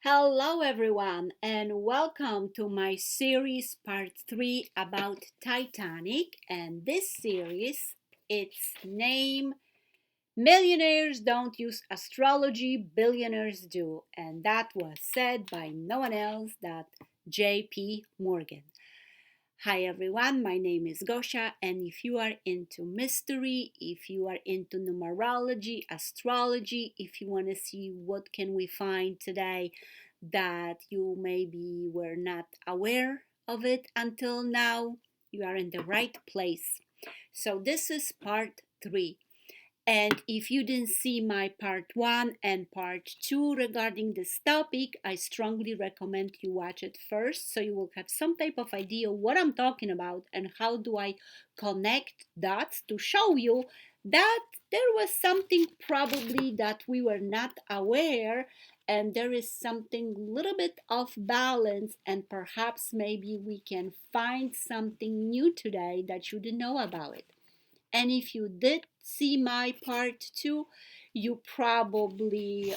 Hello, everyone, and welcome to my series part 3 about Titanic. And this series, its name Millionaires Don't Use Astrology, Billionaires Do. And that was said by no one else than JP Morgan. Hi everyone, my name is Gosha, and if you are into mystery, if you are into numerology, astrology, if you want to see what can we find today that you maybe were not aware of it until now, you are in the right place. So this is part 3. And if you didn't see my part 1 and part 2 regarding this topic, I strongly recommend you watch it first so you will have some type of idea what I'm talking about and how do I connect dots to show you that there was something probably that we were not aware, and there is something little bit off balance, and perhaps maybe we can find something new today that you didn't know about it. And if you did see my part 2, you probably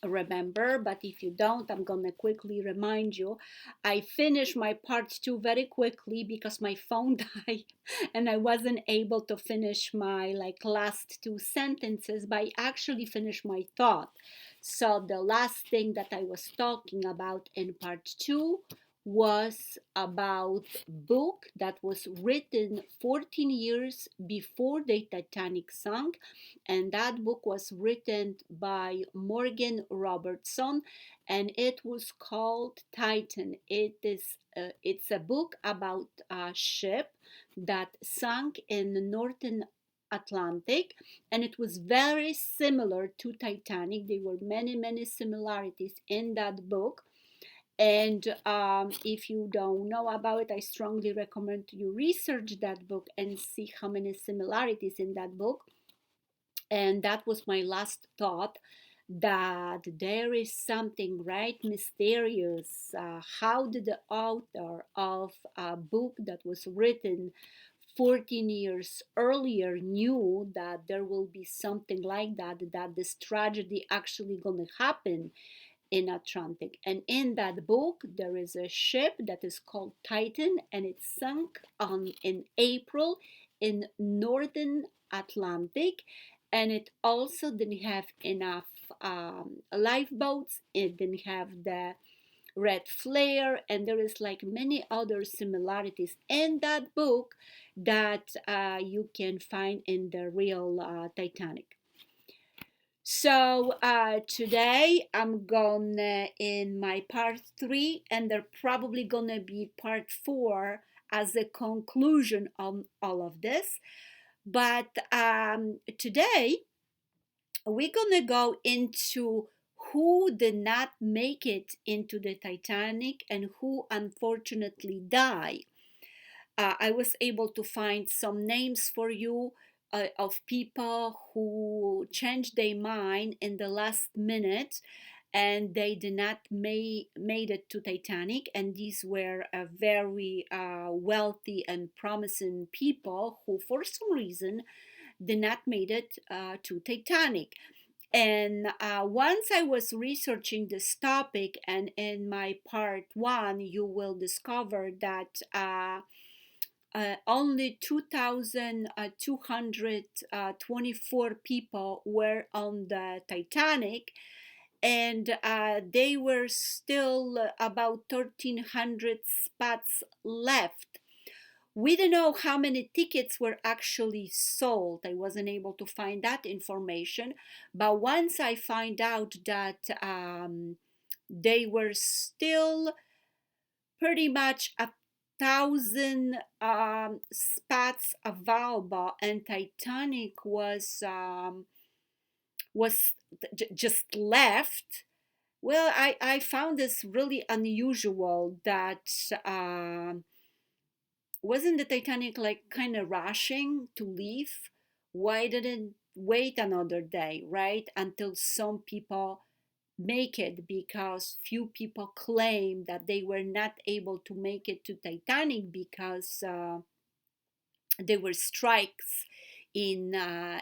remember, but if you don't, I'm gonna quickly remind you. I finished my part 2 very quickly because my phone died and I wasn't able to finish my last two sentences, but I actually finished my thought. So the last thing that I was talking about in part 2 was about book that was written 14 years before the Titanic sank, and that book was written by Morgan Robertson, and it was called Titan. It's a book about a ship that sank in the northern Atlantic, and it was very similar to Titanic. There were many similarities in that book. And if you don't know about it, I strongly recommend you research that book and see how many similarities in that book. And that was my last thought, that there is something right mysterious. How did the author of a book that was written 14 years earlier knew that there will be something like that, that this tragedy actually gonna happen in Atlantic? And in that book there is a ship that is called Titan, and it sunk on in April in northern Atlantic, and it also didn't have enough lifeboats. It didn't have the red flare, and there is like many other similarities in that book that you can find in the real Titanic. So today I'm gonna in my part 3, and there probably gonna be part 4 as a conclusion on all of this. But today we're gonna go into who did not make it into the Titanic and who unfortunately died. I was able to find some names for you of people who changed their mind in the last minute and they did not made it to Titanic, and these were very wealthy and promising people who for some reason did not made it to Titanic. And once I was researching this topic, and in my part 1 you will discover that only 2,224 people were on the Titanic, and they were still about 1,300 spots left. We don't know how many tickets were actually sold. I wasn't able to find that information. But once I find out that they were still pretty much 1,000 spots available, and Titanic was just left. Well, I found this really unusual that wasn't the Titanic like kind of rushing to leave? Why didn't wait another day, right? Until some people make it, because few people claim that they were not able to make it to Titanic because there were strikes in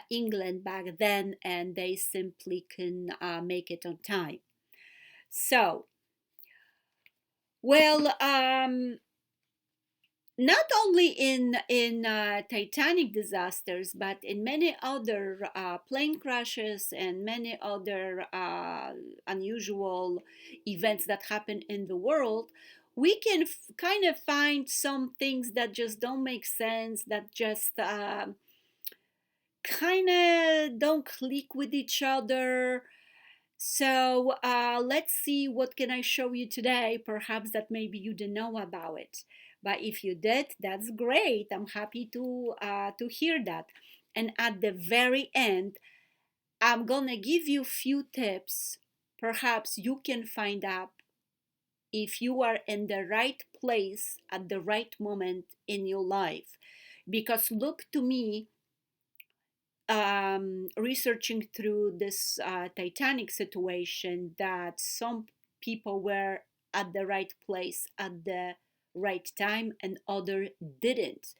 England back then and they simply couldn't make it on time. So, well, not only in Titanic disasters, but in many other plane crashes and many other unusual events that happen in the world, we can kind of find some things that just don't make sense, that just kind of don't click with each other. So let's see, what can I show you today, perhaps that maybe you didn't know about it. But if you did, that's great. I'm happy to hear that. And at the very end, I'm gonna give you a few tips. Perhaps you can find out if you are in the right place at the right moment in your life. Because look to me, researching through this Titanic situation, that some people were at the right place at the right time and other didn't.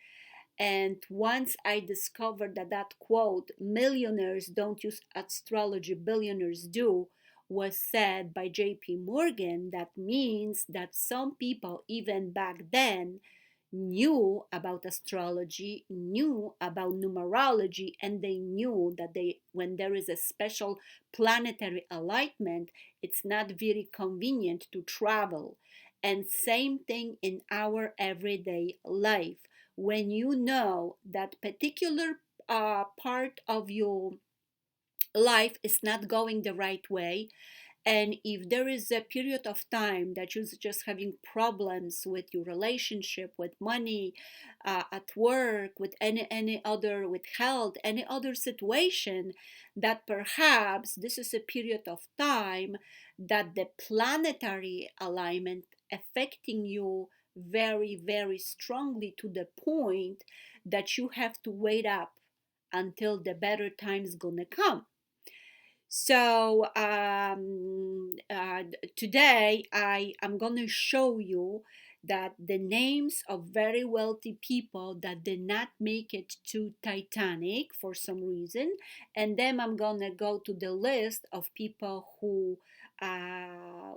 And once I discovered that that quote, millionaires don't use astrology, billionaires do, was said by JP Morgan, that means that some people, even back then, knew about astrology, knew about numerology, and they knew that when there is a special planetary alignment, it's not very convenient to travel. And same thing in our everyday life. When you know that particular part of your life is not going the right way, and if there is a period of time that you're just having problems with your relationship, with money, at work, with any other, with health, any other situation, that perhaps this is a period of time that the planetary alignment affecting you very, very strongly, to the point that you have to wait up until the better time's gonna come. So today I am going to show you that the names of very wealthy people that did not make it to Titanic for some reason, and then I'm going to go to the list of people who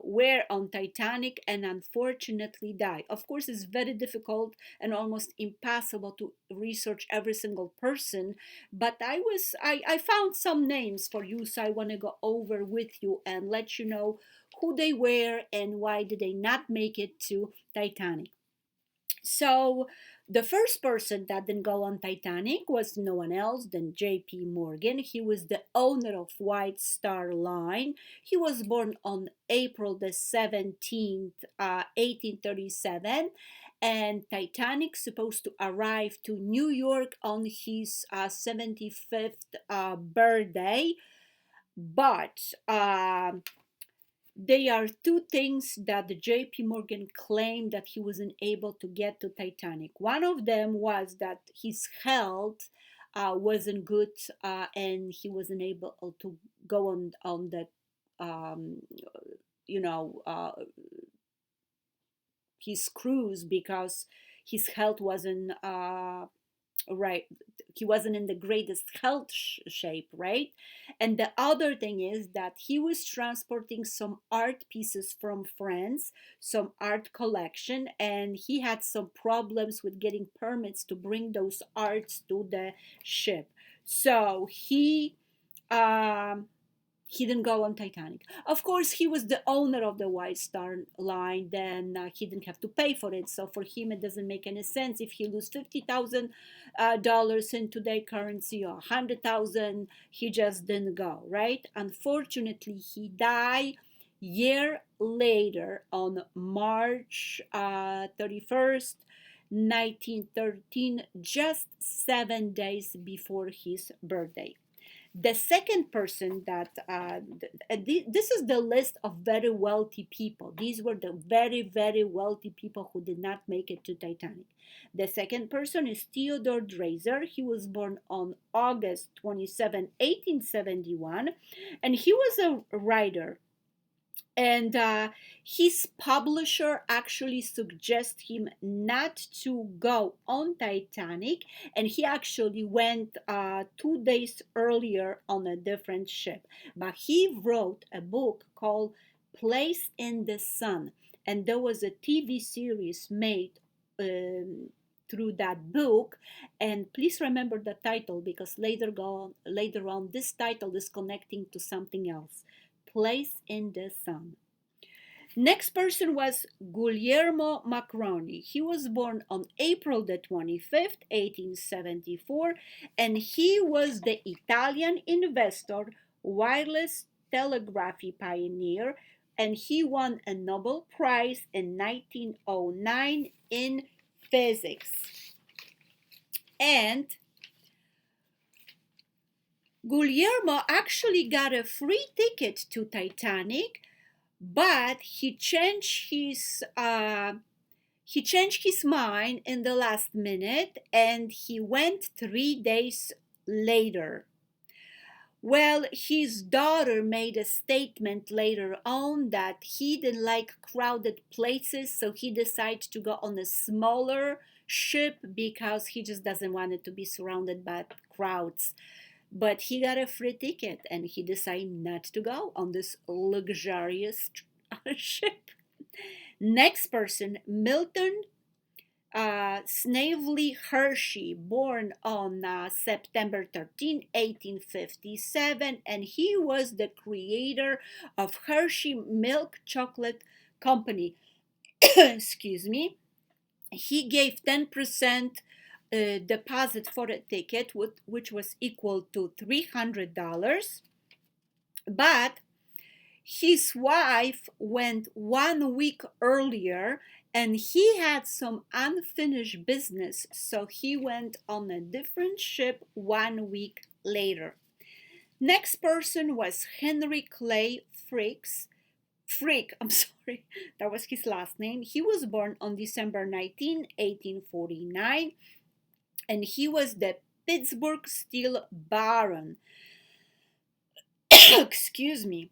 were on Titanic and unfortunately died. Of course, it's very difficult and almost impossible to research every single person, but I found some names for you, so I want to go over with you and let you know who they were and why did they not make it to Titanic. So the first person that didn't go on Titanic was no one else than JP Morgan. He was the owner of White Star Line. He was born on April the 17th, 1837, and Titanic supposed to arrive to New York on his 75th birthday, but there are two things that the JP Morgan claimed that he wasn't able to get to Titanic. One of them was that his health wasn't good, and he wasn't able to go on the um, you know his cruise, because his health wasn't right, he wasn't in the greatest health shape, right? And the other thing is that he was transporting some art pieces from France, some art collection, and he had some problems with getting permits to bring those arts to the ship. So um he didn't go on Titanic. Of course, he was the owner of the White Star Line, then he didn't have to pay for it. So for him, it doesn't make any sense if he lose $50,000 in today currency, or 100,000. He just didn't go, right? Unfortunately, he died year later on March 31st. 1913, just 7 days before his birthday. The second person that this is the list of very wealthy people. These were the very, very wealthy people who did not make it to Titanic. The second person is Theodore Dreiser. He was born on August 27, 1871, and he was a writer, and his publisher actually suggests him not to go on Titanic, and he actually went 2 days earlier on a different ship. But he wrote a book called Place in the Sun. And there was a TV series made um, through that book. And please remember the title, because later on this title is connecting to something else. Place in the Sun. Next person was Guglielmo Macroni. He was born on April the 25th, 1874, and he was the Italian investor, wireless telegraphy pioneer, and he won a Nobel Prize in 1909 in physics. And Guglielmo actually got a free ticket to Titanic, but he changed his mind in the last minute, and he went 3 days later. Well, his daughter made a statement later on that he didn't like crowded places, so he decided to go on a smaller ship because he just doesn't want it to be surrounded by crowds. But he got a free ticket and he decided not to go on this luxurious ship. Next person, Milton Snavely Hershey, born on September 13, 1857, and he was the creator of Hershey Milk Chocolate Company. Excuse me. He gave 10% deposit for a ticket, which was equal to $300. But his wife went 1 week earlier and he had some unfinished business, so he went on a different ship 1 week later. Next person was Henry Clay Frick, I'm sorry, that was his last name. He was born on December 19, 1849, and he was the Pittsburgh Steel Baron. Excuse me.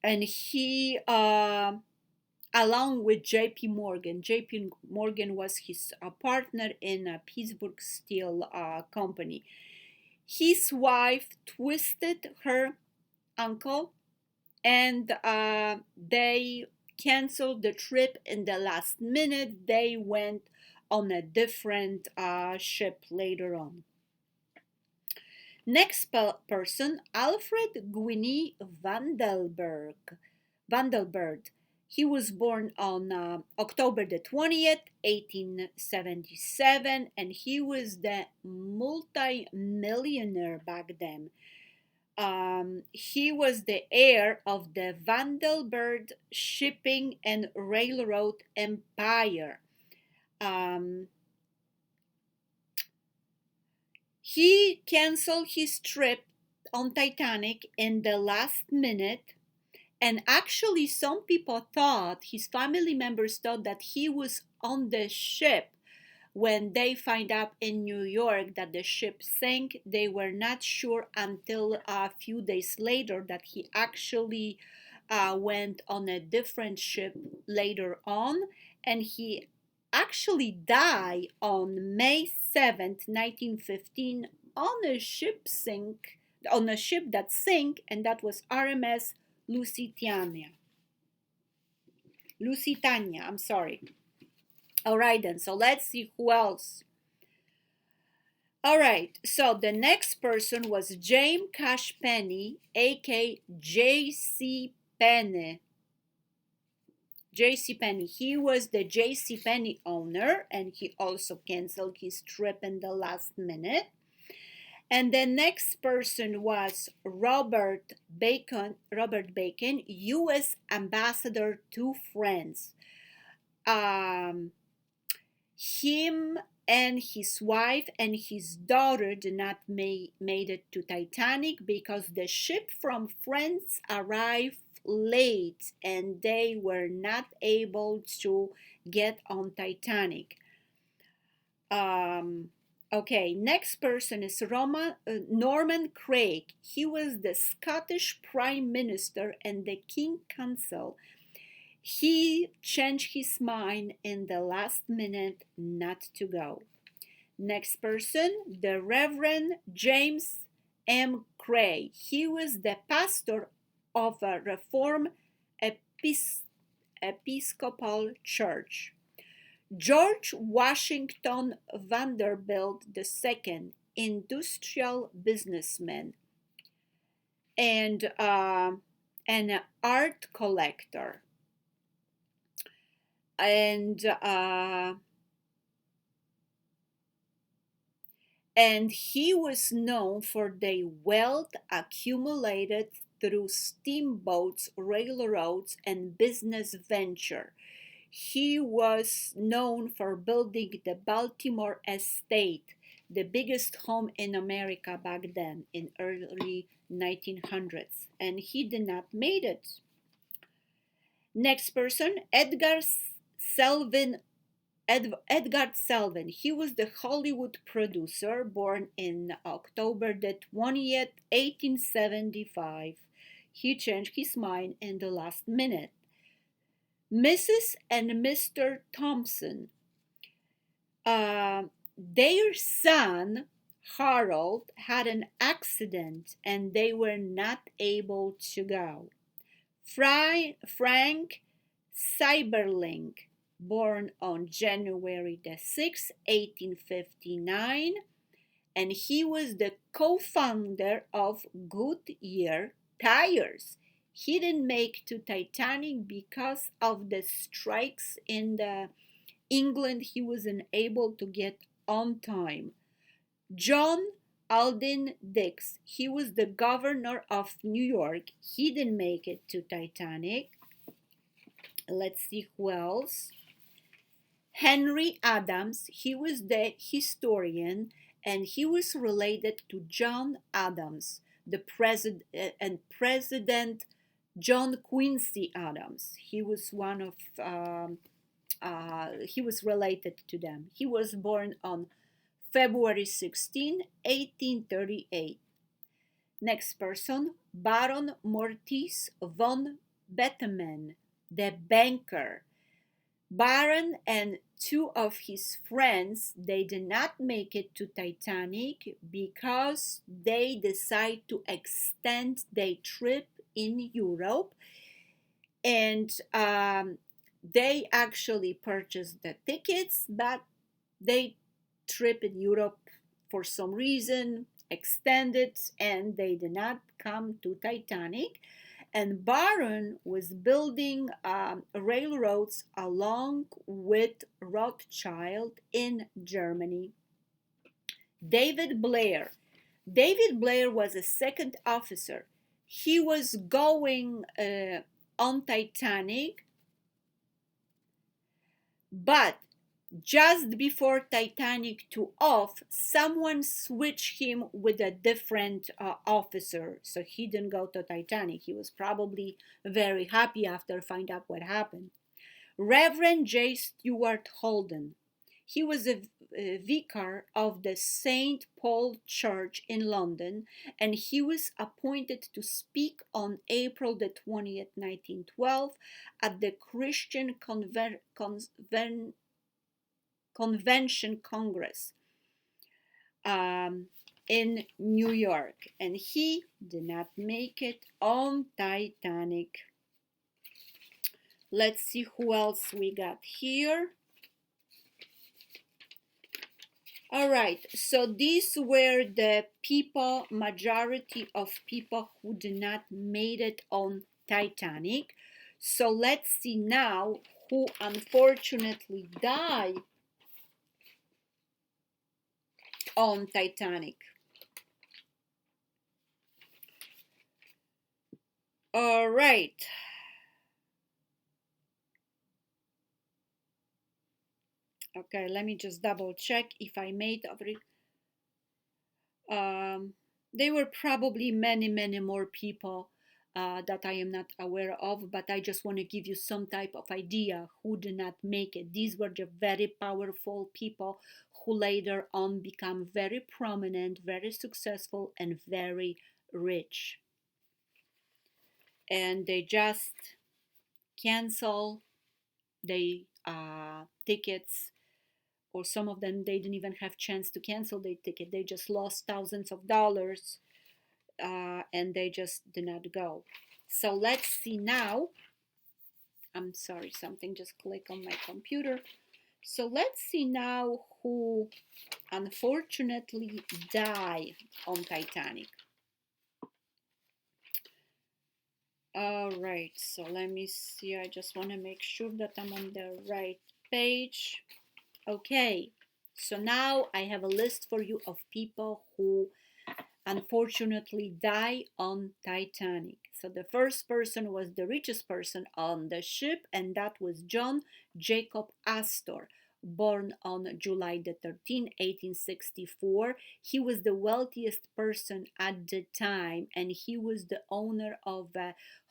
And he, along with JP.Morgan was his partner in a Pittsburgh Steel Company. His wife twisted her ankle, and they canceled the trip in the last minute. They went on a different ship later on. Next person, Alfred Gwynne Vandelberg. He was born on October the 20th, 1877, and he was the multi-millionaire back then. He was the heir of the Vandelberg shipping and railroad empire. He canceled his trip on Titanic in the last minute, and actually some people thought, his family members thought, that he was on the ship when they find out in New York that the ship sank. They were not sure until a few days later that he actually went on a different ship later on, and he actually died on May 7th, 1915, on a ship that sank, and that was RMS Lusitania. I'm sorry. All right, then, so let's see who else. All right, so the next person was James Cash Penney, aka J.C. Penney. J.C. Penney. He was the J.C. Penney owner, and he also canceled his trip in the last minute. And the next person was Robert Bacon, U.S. ambassador to France. Him and his wife and his daughter did not made it to Titanic because the ship from France arrived late and they were not able to get on Titanic. Okay, next person is Norman Craig. He was the Scottish Prime Minister and the King Counsel. He changed his mind in the last minute not to go. Next person, the Reverend James M. Cray. He was the pastor of a Reformed Episcopal Church. George Washington Vanderbilt II, industrial businessman and an art collector, and he was known for the wealth accumulated through steamboats, railroads, and business venture. He was known for building the Baltimore estate, the biggest home in America back then in early 1900s, and he did not made it. Next person, Selvin. Edgar Selvin. He was the Hollywood producer, born in October the 20th, 1875. He changed his mind in the last minute. Mrs. and Mr. Thompson. Their son, Harold, had an accident and they were not able to go. Frank Cyberling, born on January the 6th, 1859, and he was the co-founder of Goodyear Tires. He didn't make to Titanic because of the strikes in England. He wasn't able to get on time. John Alden Dix, he was the governor of New York. He didn't make it to Titanic. Let's see who else. Henry Adams, he was the historian, and he was related to John Adams, the president, and President John Quincy Adams. He was one of he was related to them. He was born on February 16, 1838. Next person, Baron Mortis von Beteman, the banker. Baron and two of his friends, they did not make it to Titanic because they decided to extend their trip in Europe, and they actually purchased the tickets, but they trip in Europe for some reason extended and they did not come to Titanic. And Baron was building railroads along with Rothschild in Germany. David Blair. David Blair was a second officer. He was going on Titanic, but just before Titanic took off, someone switched him with a different officer, so he didn't go to Titanic. He was probably very happy after finding out what happened. Reverend J. Stuart Holden. He was a vicar of the St. Paul Church in London, and he was appointed to speak on April the 20th, 1912, at the Christian Convention Congress in New York, and he did not make it on Titanic. Let's see who else we got here. All right, so these were the people, majority of people who did not made it on Titanic. So let's see now who unfortunately died on Titanic. All right. Okay, let me just double check if I made every. There were probably many more people that I am not aware of, but I just want to give you some type of idea who did not make it. These were the very powerful people who later on become very prominent, very successful, and very rich. And they just cancel the tickets, or some of them they didn't even have chance to cancel their ticket. They just lost thousands of dollars and they just did not go. So let's see now I'm sorry, something just clicked on my computer. So let's see now who unfortunately died on Titanic. All right, so let me see. I just want to make sure that I'm on the right page. Okay, so now I have a list for you of people who unfortunately die on Titanic. So the first person was the richest person on the ship, and that was John Jacob Astor, born on July the 13th, 1864. He was the wealthiest person at the time, and he was the owner of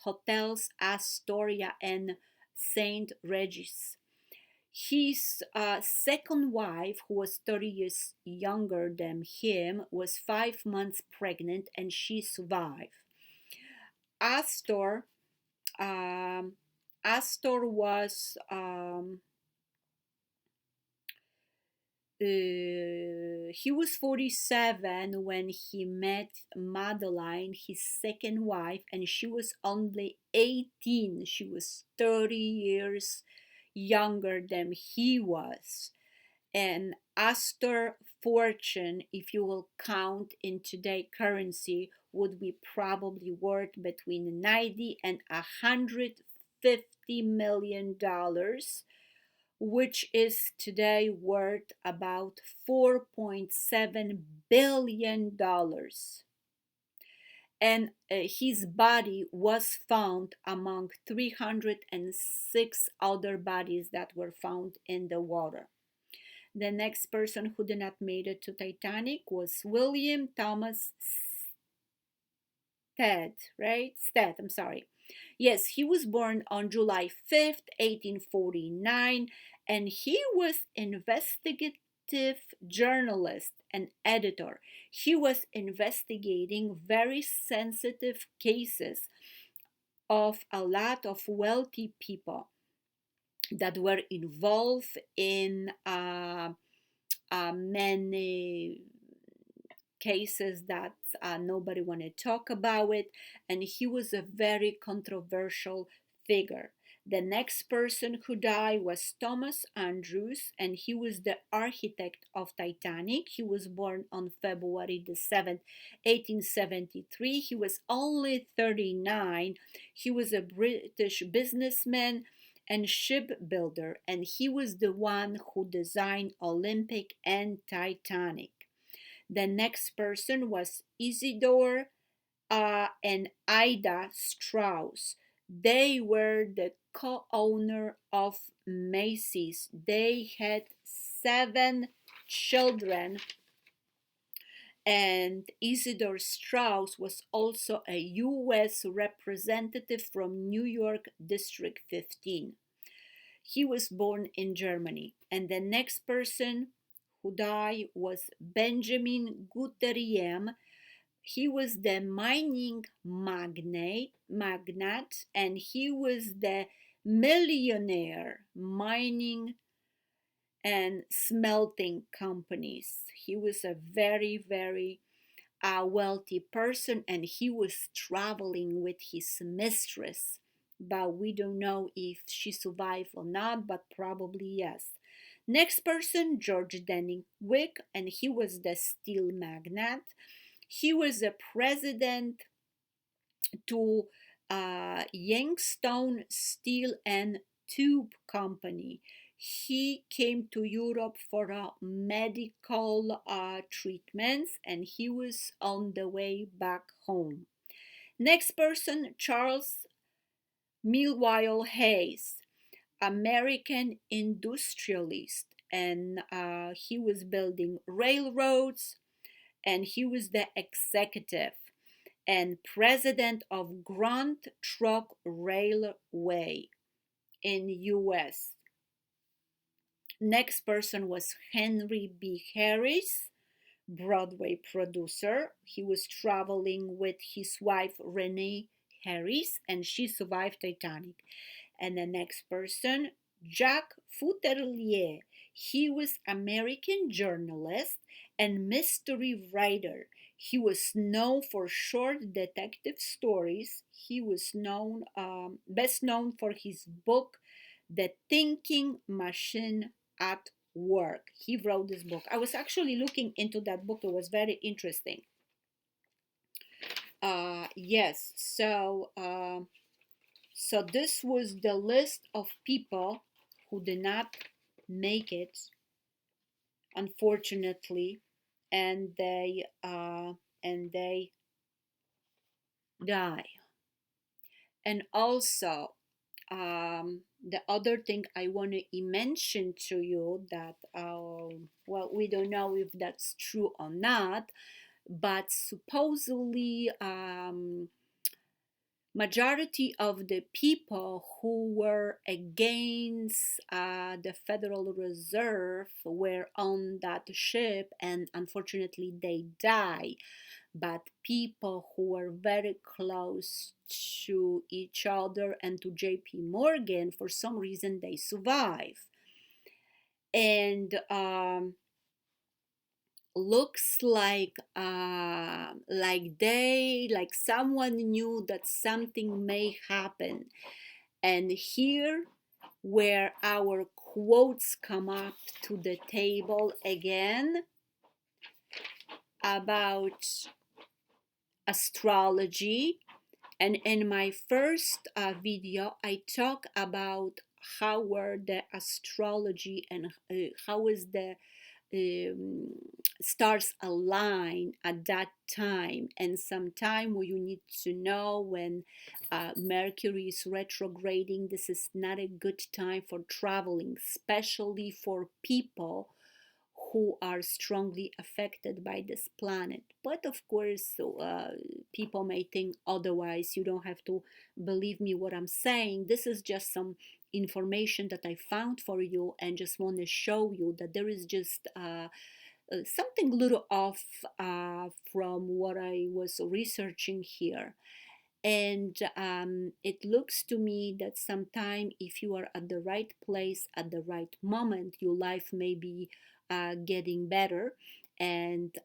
hotels Astoria and St. Regis. His second wife, who was 30 years younger than him, was 5 months pregnant and she survived. Astor, um, Astor was he was 47 when he met Madeline, his second wife, and she was only 18. She was 30 years younger than he was. And Astor fortune, if you will count in today currency, would be probably worth between 90 and $150 million, which is today worth about $4.7 billion. And his body was found among 306 other bodies that were found in the water. The next person who did not make it to Titanic was William Thomas Stead, right? Stead, I'm sorry. Yes, he was born on July 5th, 1849, and he was investigative journalist and editor. He was investigating very sensitive cases of a lot of wealthy people that were involved in many cases that nobody wanted to talk about it, and he was a very controversial figure. The next person who died was Thomas Andrews, and he was the architect of Titanic. He was born on February the 7th, 1873. He was only 39. He was a British businessman and shipbuilder, and he was the one who designed Olympic and Titanic. The next person was Isidore and Ida Strauss. They were the co-owner of Macy's. They had 7 children, and Isidore Strauss was also a U.S. representative from New York District 15. He was born in Germany. And the next person who died was Benjamin Guderian. He was the mining magnate, and he was the millionaire mining and smelting companies. He was a very, very wealthy person, and he was traveling with his mistress, but we don't know if she survived or not, but probably yes. Next person, George Denning Wick, and he was the steel magnate. He was a president to Youngstown Steel and Tube Company. He came to Europe for medical treatments, and he was on the way back home. Next person, Charles Melville Hayes, American industrialist, and he was building railroads, and he was the executive and president of Grand Trunk Railway in US. Next person was Henry B. Harris, Broadway producer. He was traveling with his wife Renee Harris, and she survived Titanic. And the next person, Jacques Fautellier. He was American journalist and mystery writer. He was known for short detective stories. He was known, best known for his book, The Thinking Machine at Work. He wrote this book. I was actually looking into that book. It was very interesting. Yes, so this was the list of people who did not make it, unfortunately, and they die. And also, the other thing I want to mention to you that well, we don't know if that's true or not, but supposedly majority of the people who were against the Federal Reserve were on that ship, and unfortunately they die. But people who were very close to each other and to JP.Morgan, for some reason they survive. And looks like someone knew that something may happen. And here where our quotes come up to the table again about astrology. And in my first video, I talk about how were the astrology and how is the stars align at that time, and sometime you need to know when Mercury is retrograding. This is not a good time for traveling, especially for people who are strongly affected by this planet. But of course, people may think otherwise. You don't have to believe me what I'm saying. This is just some information that I found for you, and just want to show you that there is just something little off from what I was researching here. And it looks to me that sometime if you are at the right place at the right moment, your life may be getting better. And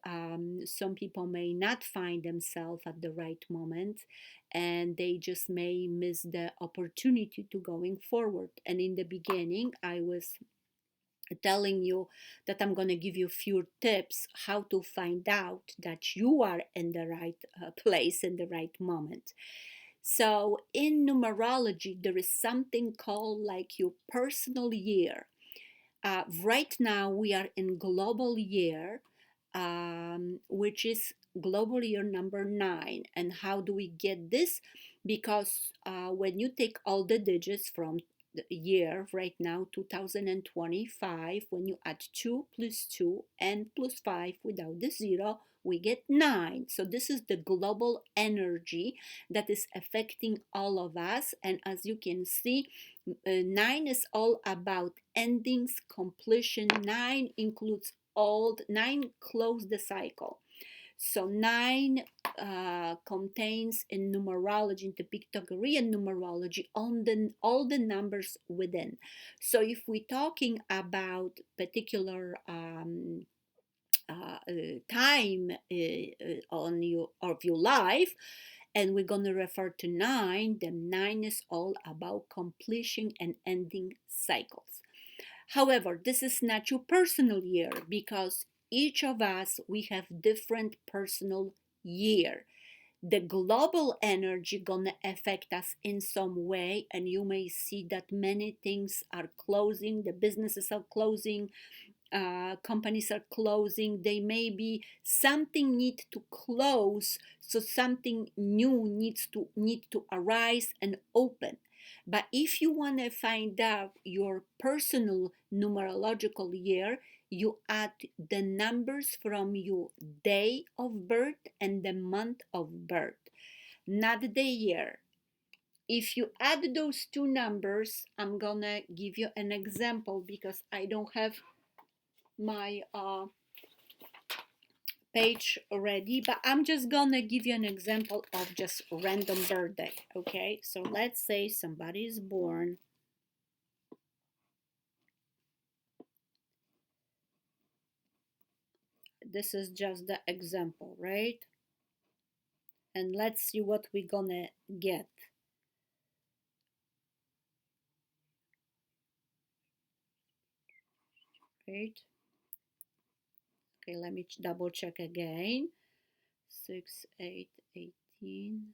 some people may not find themselves at the right moment, and they just may miss the opportunity to going forward. And in the beginning, I was telling you that I'm going to give you a few tips how to find out that you are in the right place in the right moment. So in numerology, there is something called like your personal year. Right now, we are in global year, which is global year number 9. And how do we get this? Because when you take all the digits from the year right now, 2025, when you add 2 plus 2 and plus 5 without the 0, we get 9. So this is the global energy that is affecting all of us. And as you can see, 9 is all about endings, completion. 9 includes all, 9 close the cycle. So 9 contains in numerology, in the Pythagorean numerology, all the numbers within. So if we're talking about particular time on your of your life, and we're going to refer to 9, then 9 is all about completion and ending cycles. However, this is not your personal year, because each of us, we have different personal year. The global energy gonna affect us in some way, and you may see that many things are closing, the businesses are closing, companies are closing. They may be something need to close, so something new need to arise and open. But if you want to find out your personal numerological year, you add the numbers from your day of birth and the month of birth, not the year. If you add those two numbers, I'm gonna give you an example because I don't have my page already, but I'm just gonna give you an example of just random birthday. Okay, so let's say somebody is born This is just the example, right? And let's see what we're gonna get. Right? Okay, let me double check again. 6, 8, 18,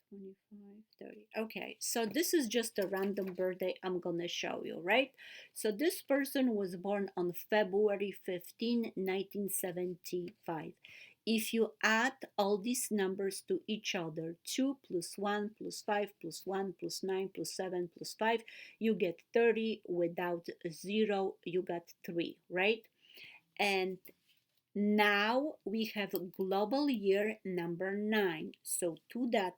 25, 30. Okay, so this is just a random birthday I'm gonna show you, right? So this person was born on February 15, 1975. If you add all these numbers to each other, 2 plus 1 plus 5 plus 1 plus 9 plus 7 plus 5, you get 30. Without a 0, you got 3, right? And now we have global year number 9. So to that,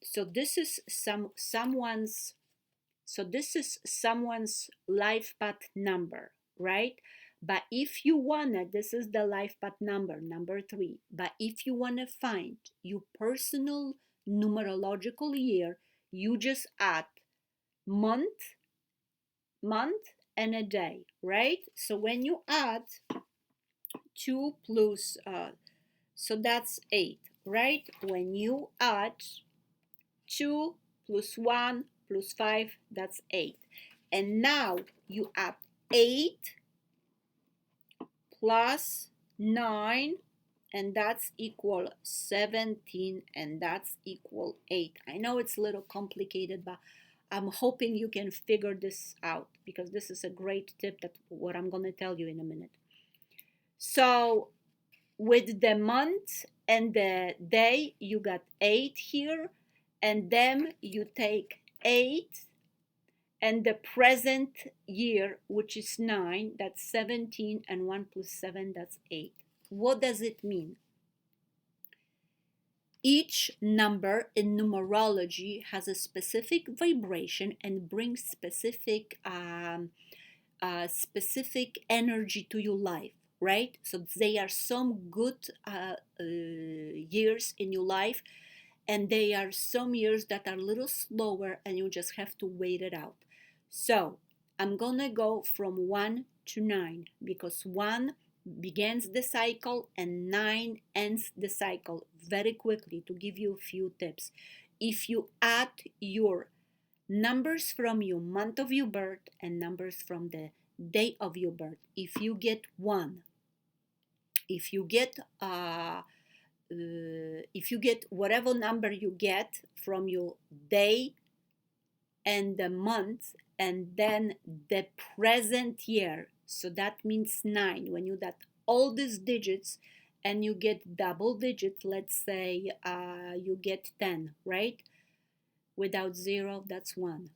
so this is someone's life path number, right? But if you wanna, this is the life path number 3. But if you wanna find your personal numerological year, you just add month, and a day, right? So when you add 2 plus, so that's 8, right? When you add 2 plus 1 plus 5, that's 8. And now you add 8 plus 9, and that's equal 17, and that's equal 8. I know it's a little complicated, but I'm hoping you can figure this out, because this is a great tip that what I'm going to tell you in a minute. So with the month and the day, you got 8 here, and then you take 8 and the present year, which is 9, that's 17, and 1 plus 7, that's 8. What does it mean? Each number in numerology has a specific vibration and brings specific energy to your life, right? So there are some good years in your life, and there are some years that are a little slower, and you just have to wait it out. So I'm gonna go from 1 to 9, because 1 begins the cycle and 9 ends the cycle very quickly. To give you a few tips, if you add your numbers from your month of your birth and numbers from the day of your birth, if you get 1, if you get whatever number you get from your day and the month and then the present year, so that means 9. When you got all these digits and you get double digit, let's say you get 10, right? Without 0, that's 1.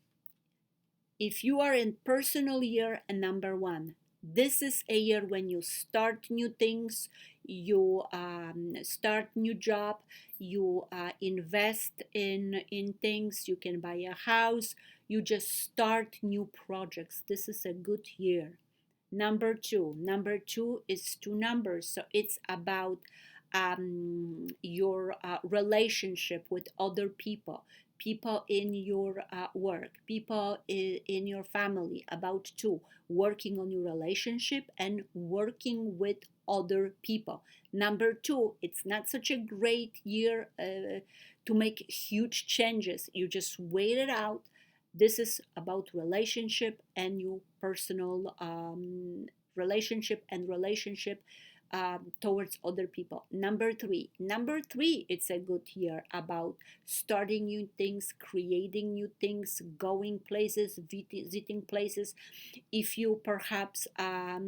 If you are in personal year and number 1, this is a year when you start new things, you start new job, you invest in things, you can buy a house, you just start new projects. This is a good year. Number 2 is 2 numbers, so it's about your relationship with other people, people in your work, people in your family. About 2, working on your relationship and working with other people. Number 2, it's not such a great year to make huge changes. You just wait it out. This is about relationship and your personal relationship and relationship towards other people. Number 3, it's a good year about starting new things, creating new things, going places, visiting places. If you perhaps are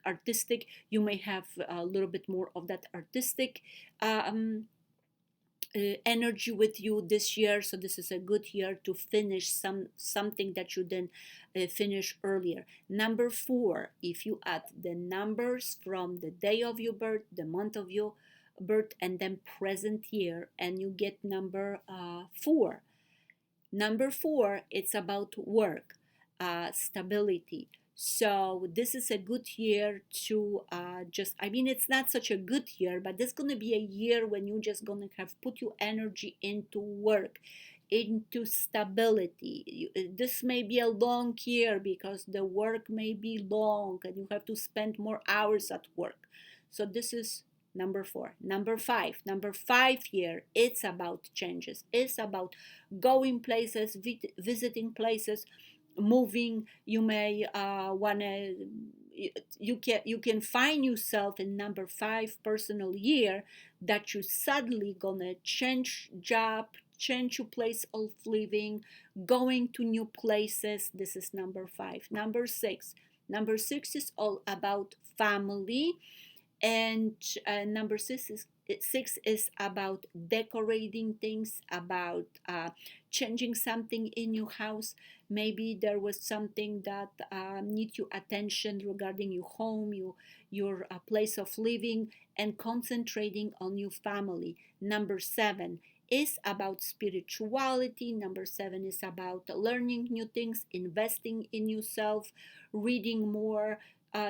artistic, you may have a little bit more of that artistic energy with you this year. So this is a good year to finish something that you didn't finish earlier. Number 4, if you add the numbers from the day of your birth, the month of your birth, and then present year, and you get number 4. Number 4, it's about work, stability. So this is a good year to it's not such a good year, but this is going to be a year when you're just going to have put your energy into work, into stability. This may be a long year because the work may be long and you have to spend more hours at work. So this is number 4. Number five year, it's about changes. It's about going places, visiting places, moving. You may wanna you can find yourself in number 5 personal year that you suddenly gonna change job, change your place of living, going to new places. This is number 5. Number 6 is all about family, and number 6 is about decorating things, about changing something in your house. Maybe there was something that needs your attention regarding your home, your place of living, and concentrating on your family. Number 7 is about spirituality. Number 7 is about learning new things, investing in yourself, reading more,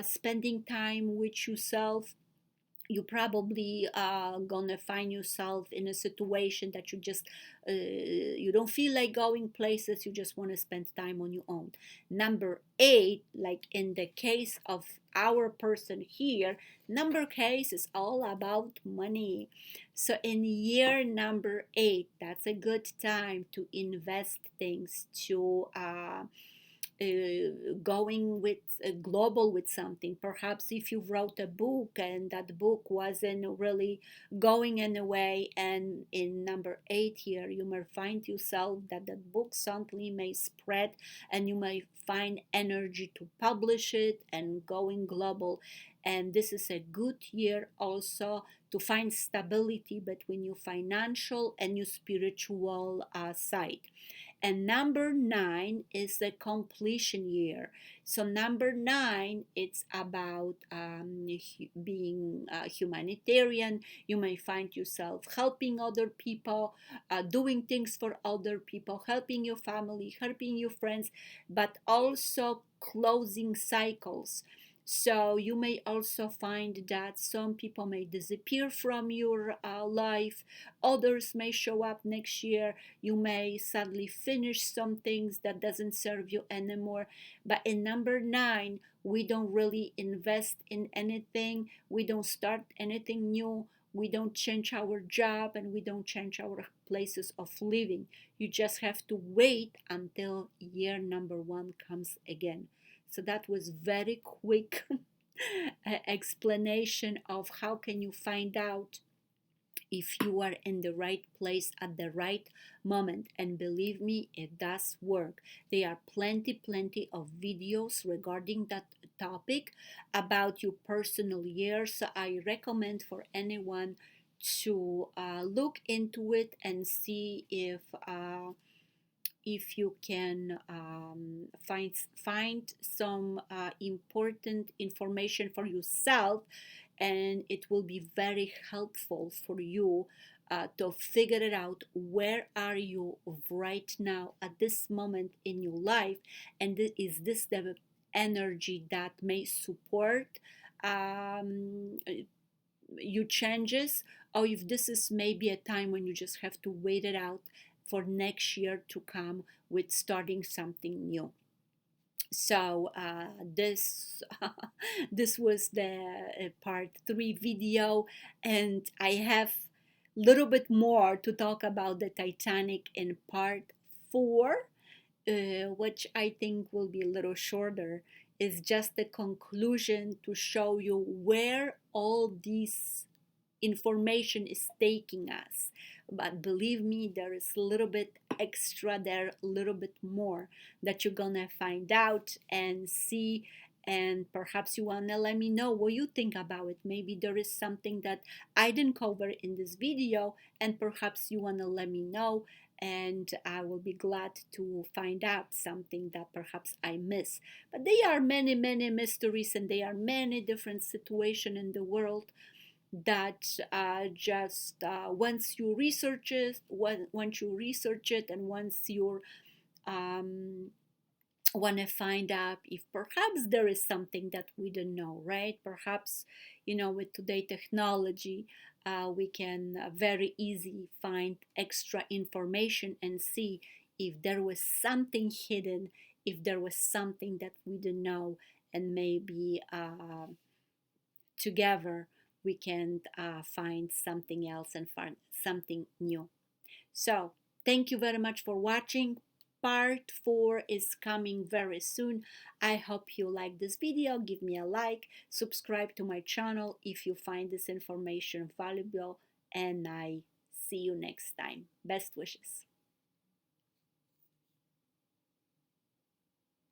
spending time with yourself. You probably gonna find yourself in a situation that you don't feel like going places, you just want to spend time on your own. Number 8, like in the case of our person here, number case is all about money. So in year number 8, that's a good time to invest things, to going with global with something. Perhaps if you wrote a book and that book wasn't really going anyway, and in number 8 here you may find yourself that that book suddenly may spread and you may find energy to publish it and going global. And this is a good year also to find stability between your financial and your spiritual side. And number 9 is the completion year. So number 9, it's about being humanitarian. You may find yourself helping other people, doing things for other people, helping your family, helping your friends, but also closing cycles. So you may also find that some people may disappear from your life, others may show up next year. You may suddenly finish some things that doesn't serve you anymore. But in number 9, we don't really invest in anything, we don't start anything new, we don't change our job, and we don't change our places of living. You just have to wait until year number 1 comes again. So that was very quick explanation of how can you find out if you are in the right place at the right moment. And believe me, it does work. There are plenty of videos regarding that topic about your personal year, so I recommend for anyone to look into it and see if you can find some important information for yourself, and it will be very helpful for you to figure it out. Where are you right now at this moment in your life, and is this the energy that may support um, you changes, or if this is maybe a time when you just have to wait it out for next year to come with starting something new. So this this was the part 3 video, and I have a little bit more to talk about the Titanic in part 4, which I think will be a little shorter. Is just the conclusion to show you where all these information is taking us. But believe me, there is a little bit extra there, a little bit more that you're gonna find out and see. And perhaps you wanna let me know what you think about it. Maybe there is something that I didn't cover in this video, and perhaps you wanna let me know, and I will be glad to find out something that perhaps I miss. But there are many mysteries, and there are many different situations in the world that just once you research it, and once you um, want to find out if perhaps there is something that we don't know, right? Perhaps, with today technology, we can very easy find extra information and see if there was something hidden, if there was something that we didn't know, and maybe together we can find something else and find something new. So thank you very much for watching. Part 4 is coming very soon. I hope you like this video. Give me a like, subscribe to my channel if you find this information valuable, and I see you next time. Best wishes.